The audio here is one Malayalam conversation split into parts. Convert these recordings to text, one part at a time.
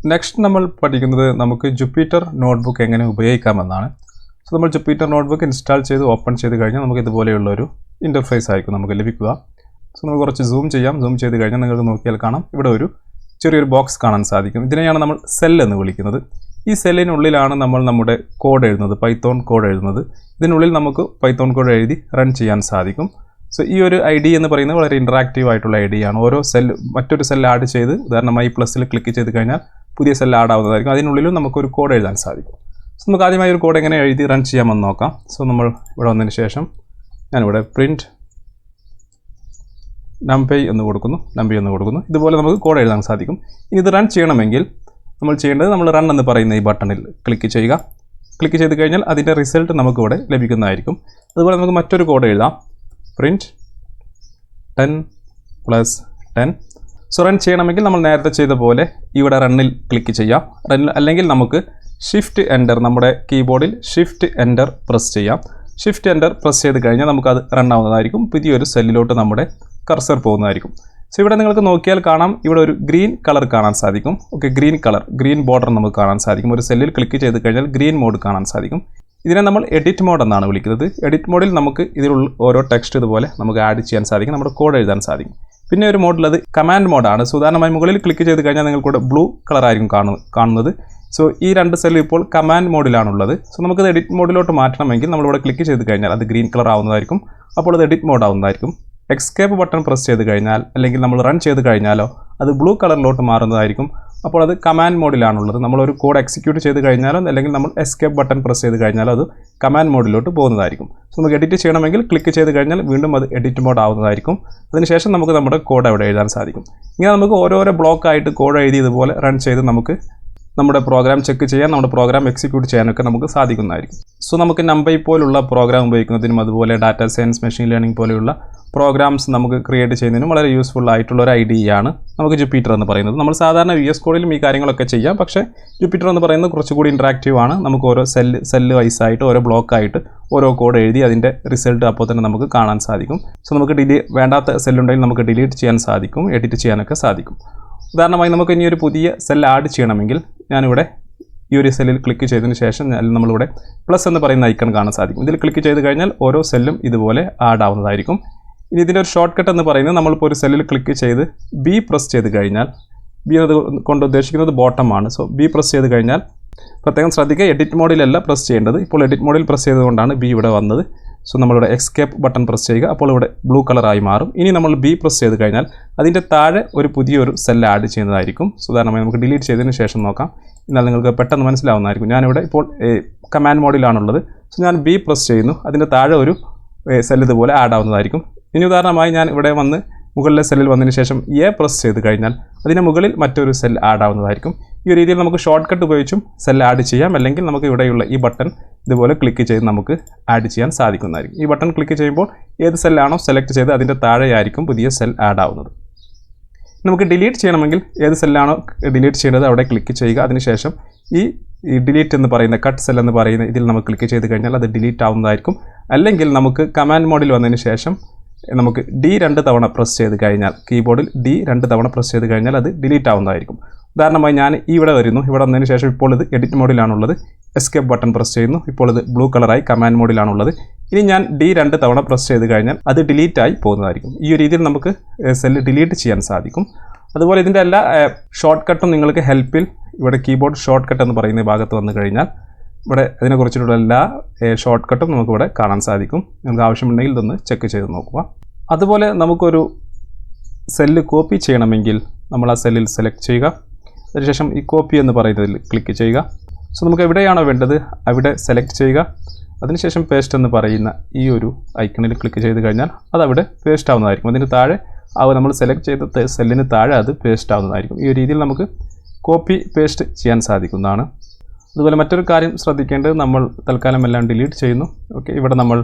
നെക്സ്റ്റ് നമ്മൾ പഠിക്കുന്നത് നമുക്ക് ജുപ്പിറ്റർ നോട്ട്ബുക്ക് എങ്ങനെ ഉപയോഗിക്കാമെന്നാണ്. സോ നമ്മൾ ജുപ്പിറ്റർ നോട്ട്ബുക്ക് ഇൻസ്റ്റാൾ ചെയ്ത് ഓപ്പൺ ചെയ്ത് കഴിഞ്ഞാൽ നമുക്ക് ഇതുപോലെയുള്ള ഒരു ഇൻ്റർഫേസ് ആയിരിക്കും നമുക്ക് ലഭിക്കുക. സോ നമുക്ക് കുറച്ച് സൂം ചെയ്യാം. സൂം ചെയ്ത് കഴിഞ്ഞാൽ നിങ്ങൾക്ക് നോക്കിയാൽ കാണാം ഇവിടെ ഒരു ചെറിയൊരു ബോക്സ് കാണാൻ സാധിക്കും. ഇതിനെയാണ് നമ്മൾ സെൽ എന്ന് വിളിക്കുന്നത്. ഈ സെല്ലിനുള്ളിലാണ് നമ്മൾ നമ്മുടെ കോഡ് എഴുതുന്നത്, പൈത്തോൺ കോഡ് എഴുതുന്നത്. ഇതിനുള്ളിൽ നമുക്ക് പൈത്തോൺ കോഡ് എഴുതി റൺ ചെയ്യാൻ സാധിക്കും. സോ ഈ ഒരു ഐ ഡി എന്ന് പറയുന്നത് വളരെ ഇൻട്രാക്റ്റീവ് ആയിട്ടുള്ള ഐ ഡിയാണ്. ഓരോ സെല്ല് മറ്റൊരു സെല്ല് ആഡ് ചെയ്ത് ഉദാഹരണമായി പ്ലസ്സിൽ ക്ലിക്ക് ചെയ്ത് കഴിഞ്ഞാൽ പുതിയ സെല്ല് ആഡ് ആവുന്നതായിരിക്കും. അതിനുള്ളിലും നമുക്കൊരു കോഡ് എഴുതാൻ സാധിക്കും. സോ നമുക്ക് ആദ്യമായി ഒരു കോഡ് എങ്ങനെ എഴുതി റൺ ചെയ്യാമെന്ന് നോക്കാം. സോ നമ്മൾ ഇവിടെ വന്നതിന് ശേഷം ഞാനിവിടെ പ്രിൻറ്റ് നംപൈ എന്ന് കൊടുക്കുന്നു. ഇതുപോലെ നമുക്ക് കോഡ് എഴുതാൻ സാധിക്കും. ഇനി ഇത് റൺ ചെയ്യണമെങ്കിൽ നമ്മൾ ചെയ്യേണ്ടത് നമ്മൾ റൺ എന്ന് പറയുന്ന ഈ ബട്ടണിൽ ക്ലിക്ക് ചെയ്യുക. ക്ലിക്ക് ചെയ്ത് കഴിഞ്ഞാൽ അതിൻ്റെ റിസൾട്ട് നമുക്കിവിടെ ലഭിക്കുന്നതായിരിക്കും. അതുപോലെ നമുക്ക് മറ്റൊരു കോഡ് എഴുതാം, പ്രിൻറ്റ് 10+10. സോ റൺ ചെയ്യണമെങ്കിൽ നമ്മൾ നേരത്തെ ചെയ്ത പോലെ ഇവിടെ റണ്ണിൽ ക്ലിക്ക് ചെയ്യാം. അല്ലെങ്കിൽ നമുക്ക് ഷിഫ്റ്റ് എൻ്റർ, നമ്മുടെ കീബോർഡിൽ ഷിഫ്റ്റ് എൻ്റർ പ്രസ് ചെയ്യാം. ഷിഫ്റ്റ് എൻ്റർ പ്രസ് ചെയ്ത് കഴിഞ്ഞാൽ നമുക്കത് റൺ ആവുന്നതായിരിക്കും. പുതിയൊരു സെല്ലിലോട്ട് നമ്മുടെ കർസർ പോകുന്നതായിരിക്കും. സോ ഇവിടെ നിങ്ങൾക്ക് നോക്കിയാൽ കാണാം ഇവിടെ ഒരു ഗ്രീൻ കളർ കാണാൻ സാധിക്കും. ഓക്കെ, ഗ്രീൻ ബോർഡർ നമുക്ക് കാണാൻ സാധിക്കും. ഒരു സെല്ലിൽ ക്ലിക്ക് ചെയ്ത് കഴിഞ്ഞാൽ ഗ്രീൻ മോഡ് കാണാൻ സാധിക്കും. ഇതിനെ നമ്മൾ എഡിറ്റ് മോഡ് എന്നാണ് വിളിക്കുന്നത്. എഡിറ്റ് മോഡിൽ നമുക്ക് ഇതിലുള്ള ഓരോ ടെക്സ്റ്റ് ഇതുപോലെ നമുക്ക് ആഡ് ചെയ്യാൻ സാധിക്കും, നമ്മുടെ കോഡ് എഴുതാൻ സാധിക്കും. പിന്നെ ഒരു മോഡിലത് കമാൻഡ് മോഡാണ്. സോ ഉദാഹരണമായി മുകളിൽ ക്ലിക്ക് ചെയ്ത് കഴിഞ്ഞാൽ നിങ്ങൾക്കൂടെ ബ്ലൂ കളറായിരിക്കും കാണുന്നത്. സോ ഈ രണ്ട് സെല്ല് ഇപ്പോൾ കമാൻഡ് മോഡിലാണുള്ളത്. സോ നമുക്കത് എഡിറ്റ് മോഡിലോട്ട് മാറ്റണമെങ്കിൽ നമ്മളിവിടെ ക്ലിക്ക് ചെയ്ത് കഴിഞ്ഞാൽ അത് ഗ്രീൻ കളർ ആവുന്നതായിരിക്കും. അപ്പോൾ അത് എഡിറ്റ് മോഡ് ആവുന്നതായിരിക്കും. എസ്കേപ്പ് ബട്ടൺ പ്രസ് ചെയ്ത് കഴിഞ്ഞാൽ അല്ലെങ്കിൽ നമ്മൾ റൺ ചെയ്ത് കഴിഞ്ഞാലോ അത് ബ്ലൂ കളറിലോട്ട് മാറുന്നതായിരിക്കും. അപ്പോൾ അത് കമാൻഡ് മോഡിലാണുള്ളത്. നമ്മളൊരു കോഡ് എക്സിക്യൂട്ട് ചെയ്ത് കഴിഞ്ഞാലോ അല്ലെങ്കിൽ നമ്മൾ എസ്കേപ്പ് ബട്ടൺ പ്രസ് ചെയ്ത് കഴിഞ്ഞാലോ അത് കമാൻഡ് മോഡിലോട്ട് പോകുന്നതായിരിക്കും. സോ നമുക്ക് എഡിറ്റ് ചെയ്യണമെങ്കിൽ ക്ലിക്ക് ചെയ്ത് കഴിഞ്ഞാൽ വീണ്ടും അത് എഡിറ്റ് മോഡ് ആവുന്നതായിരിക്കും. അതിനുശേഷം നമുക്ക് നമ്മുടെ കോഡ് അവിടെ എഴുതാൻ സാധിക്കും. ഇങ്ങനെ നമുക്ക് ഓരോരോ ബ്ലോക്കായിട്ട് കോഡ് എഴുതി ഇതുപോലെ റൺ ചെയ്ത് നമുക്ക് നമ്മുടെ പ്രോഗ്രാം ചെക്ക് ചെയ്യാൻ, നമ്മുടെ പ്രോഗ്രാം എക്സിക്യൂട്ട് ചെയ്യാനൊക്കെ നമുക്ക് സാധിക്കുന്നതായിരിക്കും. സോ നമുക്ക് നംപൈ പോലുള്ള പ്രോഗ്രാം ഉപയോഗിക്കുന്നതിനും അതുപോലെ ഡാറ്റാ സയൻസ്, മെഷീൻ ലേണിംഗ് പോലെയുള്ള പ്രോഗ്രാംസ് നമുക്ക് ക്രിയേറ്റ് ചെയ്യുന്നതിനും വളരെ യൂസ്ഫുൾ ആയിട്ടുള്ള ഒരു ഐഡിയയാണ് നമുക്ക് ജുപ്പിറ്റർ എന്ന് പറയുന്നത്. നമ്മൾ സാധാരണ VS കോഡിലും ഈ കാര്യങ്ങളൊക്കെ ചെയ്യാം. പക്ഷേ ജുപ്പിറ്റർ എന്ന് പറയുന്നത് കുറച്ചുകൂടി ഇൻട്രാക്റ്റീവ് ആണ്. നമുക്ക് ഓരോ സെല്ല് വൈസായിട്ട് ഓരോ ബ്ലോക്കായിട്ട് ഓരോ കോഡ് എഴുതി അതിൻ്റെ റിസൾട്ട് അപ്പോൾ തന്നെ നമുക്ക് കാണാൻ സാധിക്കും. സോ നമുക്ക് വേണ്ടാത്ത സെല്ലുണ്ടെങ്കിൽ നമുക്ക് ഡിലീറ്റ് ചെയ്യാൻ സാധിക്കും, എഡിറ്റ് ചെയ്യാനൊക്കെ സാധിക്കും. ഉദാഹരണമായി നമുക്ക് ഇനി ഒരു പുതിയ സെൽ ആഡ് ചെയ്യണമെങ്കിൽ ഞാനിവിടെ ഈ ഒരു സെല്ലിൽ ക്ലിക്ക് ചെയ്തതിന് ശേഷം നമ്മളിവിടെ പ്ലസ് എന്ന് പറയുന്ന ഐക്കൺ കാണാൻ സാധിക്കും. ഇതിൽ ക്ലിക്ക് ചെയ്ത് കഴിഞ്ഞാൽ ഓരോ സെല്ലും ഇതുപോലെ ആഡ് ആവുന്നതായിരിക്കും. ഇനി ഇതിൻ്റെ ഒരു ഷോർട്ട് കട്ട് എന്ന് പറയുന്നത് നമ്മളിപ്പോൾ ഒരു സെല്ലിൽ ക്ലിക്ക് ചെയ്ത് ബി പ്രസ് ചെയ്ത് കഴിഞ്ഞാൽ, ബി എന്നത് കൊണ്ട് ഉദ്ദേശിക്കുന്നത് ബോട്ടം ആണ്. സോ ബി പ്രസ് ചെയ്ത് കഴിഞ്ഞാൽ പ്രത്യേകം ശ്രദ്ധിക്കുക, എഡിറ്റ് മോഡിലല്ല പ്രസ് ചെയ്യേണ്ടത്. ഇപ്പോൾ എഡിറ്റ് മോഡിൽ പ്രസ് ചെയ്തുകൊണ്ടാണ് ബി ഇവിടെ വന്നത്. സോ നമ്മളിവിടെ എസ്കേപ്പ് ബട്ടൺ പ്രസ് ചെയ്യുക. അപ്പോൾ ഇവിടെ ബ്ലൂ കളറായി മാറും. ഇനി നമ്മൾ ബി പ്രസ് ചെയ്ത് കഴിഞ്ഞാൽ അതിൻ്റെ താഴെ ഒരു പുതിയൊരു സെല്ല് ആഡ് ചെയ്യുന്നതായിരിക്കും. ഉദാഹരണമായി നമുക്ക് ഡിലീറ്റ് ചെയ്തതിന് ശേഷം നോക്കാം. എന്നാൽ നിങ്ങൾക്ക് പെട്ടെന്ന് മനസ്സിലാവുന്നതായിരിക്കും. ഞാനിവിടെ ഇപ്പോൾ കമാൻഡ് മോഡിലാണുള്ളത്. സോ ഞാൻ ബി പ്രസ് ചെയ്യുന്നു. അതിൻ്റെ താഴെ ഒരു സെല്ല് ഇതുപോലെ ആഡ് ആവുന്നതായിരിക്കും. ഇനി ഉദാഹരണമായി ഞാൻ ഇവിടെ വന്ന് മുകളിലെ സെല്ലിൽ വന്നതിന് ശേഷം എ പ്രസ് ചെയ്ത് കഴിഞ്ഞാൽ അതിന് മുകളിൽ മറ്റൊരു സെൽ ആഡ് ആവുന്നതായിരിക്കും. ഈ ഒരു രീതിയിൽ നമുക്ക് ഷോർട്ട് കട്ട് ഉപയോഗിച്ചും സെൽ ആഡ് ചെയ്യാം. അല്ലെങ്കിൽ നമുക്ക് ഇവിടെയുള്ള ഈ ബട്ടൺ ഇതുപോലെ ക്ലിക്ക് ചെയ്ത് നമുക്ക് ആഡ് ചെയ്യാൻ സാധിക്കുന്നതായിരിക്കും. ഈ ബട്ടൺ ക്ലിക്ക് ചെയ്യുമ്പോൾ ഏത് സെല്ലാണോ സെലക്ട് ചെയ്ത് അതിൻ്റെ താഴെയായിരിക്കും പുതിയ സെൽ ആഡ് ആവുന്നത്. നമുക്ക് ഡിലീറ്റ് ചെയ്യണമെങ്കിൽ ഏത് സെല്ലാണോ ഡിലീറ്റ് ചെയ്യേണ്ടത് അവിടെ ക്ലിക്ക് ചെയ്യുക. അതിനുശേഷം ഈ ഡിലീറ്റ് എന്ന് പറയുന്ന കട്ട് സെൽ എന്ന് പറയുന്ന ഇതിൽ നമുക്ക് ക്ലിക്ക് ചെയ്ത് കഴിഞ്ഞാൽ അത് ഡിലീറ്റ് ആവുന്നതായിരിക്കും. അല്ലെങ്കിൽ നമുക്ക് കമാൻഡ് മോഡിൽ വന്നതിന് ശേഷം നമുക്ക് D2 തവണ പ്രസ് ചെയ്ത് കഴിഞ്ഞാൽ, കീബോർഡിൽ D2 തവണ പ്രസ് ചെയ്ത് കഴിഞ്ഞാൽ അത് ഡിലീറ്റ് ആവുന്നതായിരിക്കും. ഉദാഹരണമായി ഞാൻ ഇവിടെ ഇവിടെ വന്നതിന് ശേഷം ഇപ്പോൾ ഇത് എഡിറ്റ് മോഡിലാണുള്ളത്. എസ്കേപ്പ് ബട്ടൺ പ്രസ് ചെയ്യുന്നു. ഇപ്പോൾ ഇത് ബ്ലൂ കളറായി കമാൻഡ് മോഡിലാണുള്ളത്. ഇനി ഞാൻ D2 തവണ പ്രസ് ചെയ്ത് കഴിഞ്ഞാൽ അത് ഡിലീറ്റ് ആയി പോകുന്നതായിരിക്കും. ഈ ഒരു രീതിയിൽ നമുക്ക് സെല്ല് ഡിലീറ്റ് ചെയ്യാൻ സാധിക്കും. അതുപോലെ ഇതിൻ്റെ എല്ലാ ഷോർട്ട് കട്ടും നിങ്ങൾക്ക് ഹെൽപ്പിൽ ഇവിടെ കീബോർഡ് ഷോർട്ട് കട്ട് എന്ന് പറയുന്ന ഭാഗത്ത് വന്നു കഴിഞ്ഞാൽ ഇവിടെ അതിനെക്കുറിച്ചിട്ടുള്ള എല്ലാ ഷോർട്ട് കട്ടും നമുക്കിവിടെ കാണാൻ സാധിക്കും. നമുക്ക് ആവശ്യമുണ്ടെങ്കിൽ ഇതൊന്ന് ചെക്ക് ചെയ്ത് നോക്കുക. അതുപോലെ നമുക്കൊരു സെല്ല് കോപ്പി ചെയ്യണമെങ്കിൽ നമ്മൾ ആ സെല്ലിൽ സെലക്ട് ചെയ്യുക. അതിനുശേഷം ഈ കോപ്പി എന്ന് പറയുന്നതിൽ ക്ലിക്ക് ചെയ്യുക. സോ നമുക്ക് എവിടെയാണോ വേണ്ടത് അവിടെ സെലക്ട് ചെയ്യുക. അതിനുശേഷം പേസ്റ്റ് എന്ന് പറയുന്ന ഈ ഒരു ഐക്കണിൽ ക്ലിക്ക് ചെയ്ത് കഴിഞ്ഞാൽ അതവിടെ പേസ്റ്റ് ആവുന്നതായിരിക്കും. അതിന് താഴെ നമ്മൾ സെലക്ട് ചെയ്ത സെല്ലിന് താഴെ അത് പേസ്റ്റ് ആവുന്നതായിരിക്കും. ഈ ഒരു രീതിയിൽ നമുക്ക് കോപ്പി പേസ്റ്റ് ചെയ്യാൻ സാധിക്കുന്നതാണ്. അതുപോലെ മറ്റൊരു കാര്യം ശ്രദ്ധിക്കേണ്ടത്, നമ്മൾ തൽക്കാലം എല്ലാം ഡിലീറ്റ് ചെയ്യുന്നു. ഓക്കെ, ഇവിടെ നമ്മൾ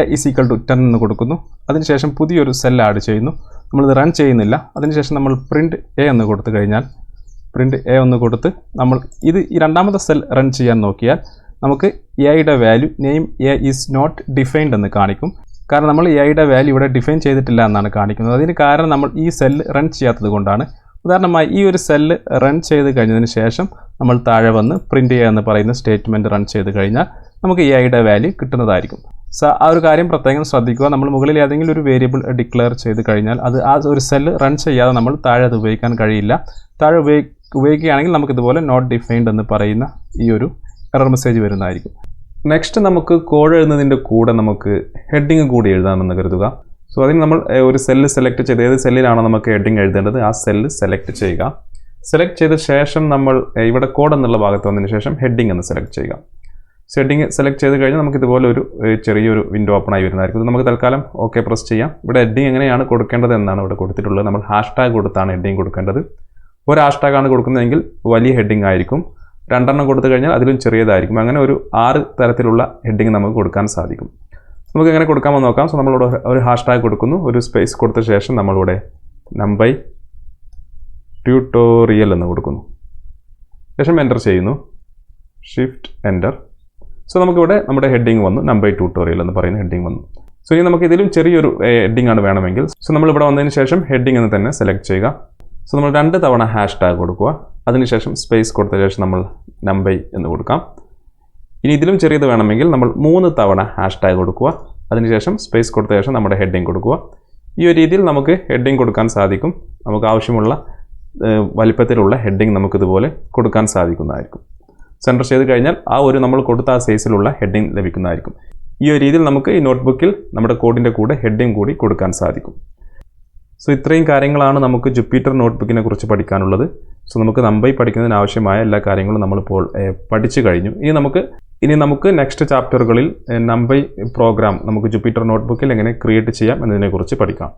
A=10 എന്ന് കൊടുക്കുന്നു. അതിനുശേഷം പുതിയൊരു സെൽ ആഡ് ചെയ്യുന്നു. നമ്മളിത് റൺ ചെയ്യുന്നില്ല. അതിനുശേഷം നമ്മൾ പ്രിൻറ്റ് A എന്ന് കൊടുത്തു കഴിഞ്ഞാൽ, പ്രിൻറ്റ് A ഒന്ന് കൊടുത്ത് നമ്മൾ ഈ രണ്ടാമത്തെ സെൽ റൺ ചെയ്യാൻ നോക്കിയാൽ നമുക്ക് എയുടെ value name A is not defined എന്ന് കാണിക്കും. കാരണം നമ്മൾ എയുടെ വാല്യൂ ഇവിടെ ഡിഫൈൻ ചെയ്തിട്ടില്ല എന്നാണ് കാണിക്കുന്നത്. അതിന് കാരണം നമ്മൾ ഈ സെൽ റൺ ചെയ്യാത്തത് കൊണ്ടാണ്. ഉദാഹരണമായി ഈ ഒരു സെല്ല് റൺ ചെയ്ത് കഴിഞ്ഞതിന് ശേഷം നമ്മൾ താഴെ വന്ന് പ്രിൻറ്റ് ചെയ്യുക എന്ന് പറയുന്ന സ്റ്റേറ്റ്മെൻറ്റ് റൺ ചെയ്ത് കഴിഞ്ഞാൽ നമുക്ക് ഈ ഐയുടെ വാല്യൂ കിട്ടുന്നതായിരിക്കും. ആ ഒരു കാര്യം പ്രത്യേകം ശ്രദ്ധിക്കുക. നമ്മൾ മുകളിൽ ഏതെങ്കിലും ഒരു വേരിയബിൾ ഡിക്ലെയർ ചെയ്ത് കഴിഞ്ഞാൽ അത് ആ ഒരു സെല്ല് റൺ ചെയ്യാതെ നമ്മൾ താഴെ അത് ഉപയോഗിക്കാൻ കഴിയില്ല. താഴെ ഉപയോഗിക്കുകയാണെങ്കിൽ നമുക്കിതുപോലെ നോട്ട് ഡിഫൈൻഡ് എന്ന് പറയുന്ന ഈ ഒരു എറർ മെസ്സേജ് വരുന്നതായിരിക്കും. നെക്സ്റ്റ് നമുക്ക് കോഡ് എഴുതുന്നതിൻ്റെ കൂടെ നമുക്ക് ഹെഡിങ് കൂടി എഴുതാമെന്ന് കരുതുക. സോ അതിന് നമ്മൾ ഒരു സെല്ല് സെലക്ട് ചെയ്ത് ഏത് സെല്ലിലാണോ നമുക്ക് ഹെഡിങ് എഴുതേണ്ടത് ആ സെല്ല് സെലക്ട് ചെയ്യുക. സെലക്ട് ചെയ്ത ശേഷം നമ്മൾ ഇവിടെ കോഡ് എന്നുള്ള ഭാഗത്ത് വന്നതിന് ശേഷം ഹെഡിങ് എന്ന് സെലക്ട് ചെയ്യുക. ഹെഡിങ് സെലക്ട് ചെയ്ത് കഴിഞ്ഞാൽ നമുക്ക് ഇതുപോലെ ഒരു ചെറിയൊരു വിൻഡോ ഓപ്പൺ ആയി വരുന്നതായിരിക്കും. ഇത് നമുക്ക് തൽക്കാലം ഓക്കെ പ്രസ് ചെയ്യാം. ഇവിടെ ഹെഡിങ് എങ്ങനെയാണ് കൊടുക്കേണ്ടത് എന്നാണ് ഇവിടെ കൊടുത്തിട്ടുള്ളത്. നമ്മൾ #ടാഗ് കൊടുത്താണ് ഹെഡിങ് കൊടുക്കേണ്ടത്. ഒരു #ടാഗാണ് കൊടുക്കുന്നതെങ്കിൽ വലിയ ഹെഡിങ് ആയിരിക്കും. 2 എണ്ണം കൊടുത്തു കഴിഞ്ഞാൽ അതിലും ചെറിയതായിരിക്കും. അങ്ങനെ ഒരു 6 തരത്തിലുള്ള ഹെഡിങ് നമുക്ക് കൊടുക്കാൻ സാധിക്കും. നമുക്ക് എങ്ങനെ കൊടുക്കാമെന്ന് നോക്കാം. സോ നമ്മളിവിടെ ഒരു #ടാഗ് കൊടുക്കുന്നു. ഒരു സ്പേസ് കൊടുത്ത ശേഷം നമ്മളിവിടെ numpy ട്യൂട്ടോറിയൽ എന്ന് കൊടുക്കുന്നു. ശേഷം എൻ്റർ ചെയ്യുന്നു. Shift enter. സോ നമുക്കിവിടെ നമ്മുടെ ഹെഡിങ് വന്നു. numpy ട്യൂട്ടോറിയൽ എന്ന് പറയുന്ന ഹെഡിങ് വന്നു. സോ ഇനി നമുക്ക് ഇതിലും ചെറിയൊരു ഹെഡിങ് ആണ് വേണമെങ്കിൽ സോ നമ്മളിവിടെ വന്നതിന് ശേഷം ഹെഡിങ് എന്ന് തന്നെ സെലക്ട് ചെയ്യുക. സോ നമ്മൾ 2 തവണ #ടാഗ് കൊടുക്കുക. അതിനുശേഷം സ്പേസ് കൊടുത്ത ശേഷം നമ്മൾ numpy എന്ന് കൊടുക്കാം. ഇനി ഇതിലും ചെറിയത് വേണമെങ്കിൽ നമ്മൾ 3 തവണ #ടാഗ് കൊടുക്കുക. അതിനുശേഷം സ്പേസ് കൊടുത്ത ശേഷം നമ്മുടെ ഹെഡിങ് കൊടുക്കുക. ഈ ഒരു രീതിയിൽ നമുക്ക് ഹെഡിങ് കൊടുക്കാൻ സാധിക്കും. നമുക്ക് ആവശ്യമുള്ള വലിപ്പത്തിലുള്ള ഹെഡിങ് നമുക്കിതുപോലെ കൊടുക്കാൻ സാധിക്കുന്നതായിരിക്കും. സെൻറ്റർ ചെയ്ത് കഴിഞ്ഞാൽ നമ്മൾ കൊടുത്ത ആ സൈസിലുള്ള ഹെഡിങ് ലഭിക്കുന്നതായിരിക്കും. ഈ ഒരു രീതിയിൽ നമുക്ക് ഈ നോട്ട്ബുക്കിൽ നമ്മുടെ കോഡിൻ്റെ കൂടെ ഹെഡിങ് കൂടി കൊടുക്കാൻ സാധിക്കും. സോ ഇത്രയും കാര്യങ്ങളാണ് നമുക്ക് ജുപ്പിറ്റർ നോട്ട്ബുക്കിനെ കുറിച്ച് പഠിക്കാനുള്ളത്. സോ നമുക്ക് numpy പഠിക്കുന്നതിന് ആവശ്യമായ എല്ലാ കാര്യങ്ങളും നമ്മളിപ്പോൾ പഠിച്ചു കഴിഞ്ഞു. ഇനി നമുക്ക് നെക്സ്റ്റ് ചാപ്റ്ററുകളിൽ numpy പ്രോഗ്രാം നമുക്ക് ജുപ്പിറ്റർ നോട്ട്ബുക്കിൽ എങ്ങനെ ക്രിയേറ്റ് ചെയ്യാം എന്നതിനെക്കുറിച്ച് പഠിക്കാം.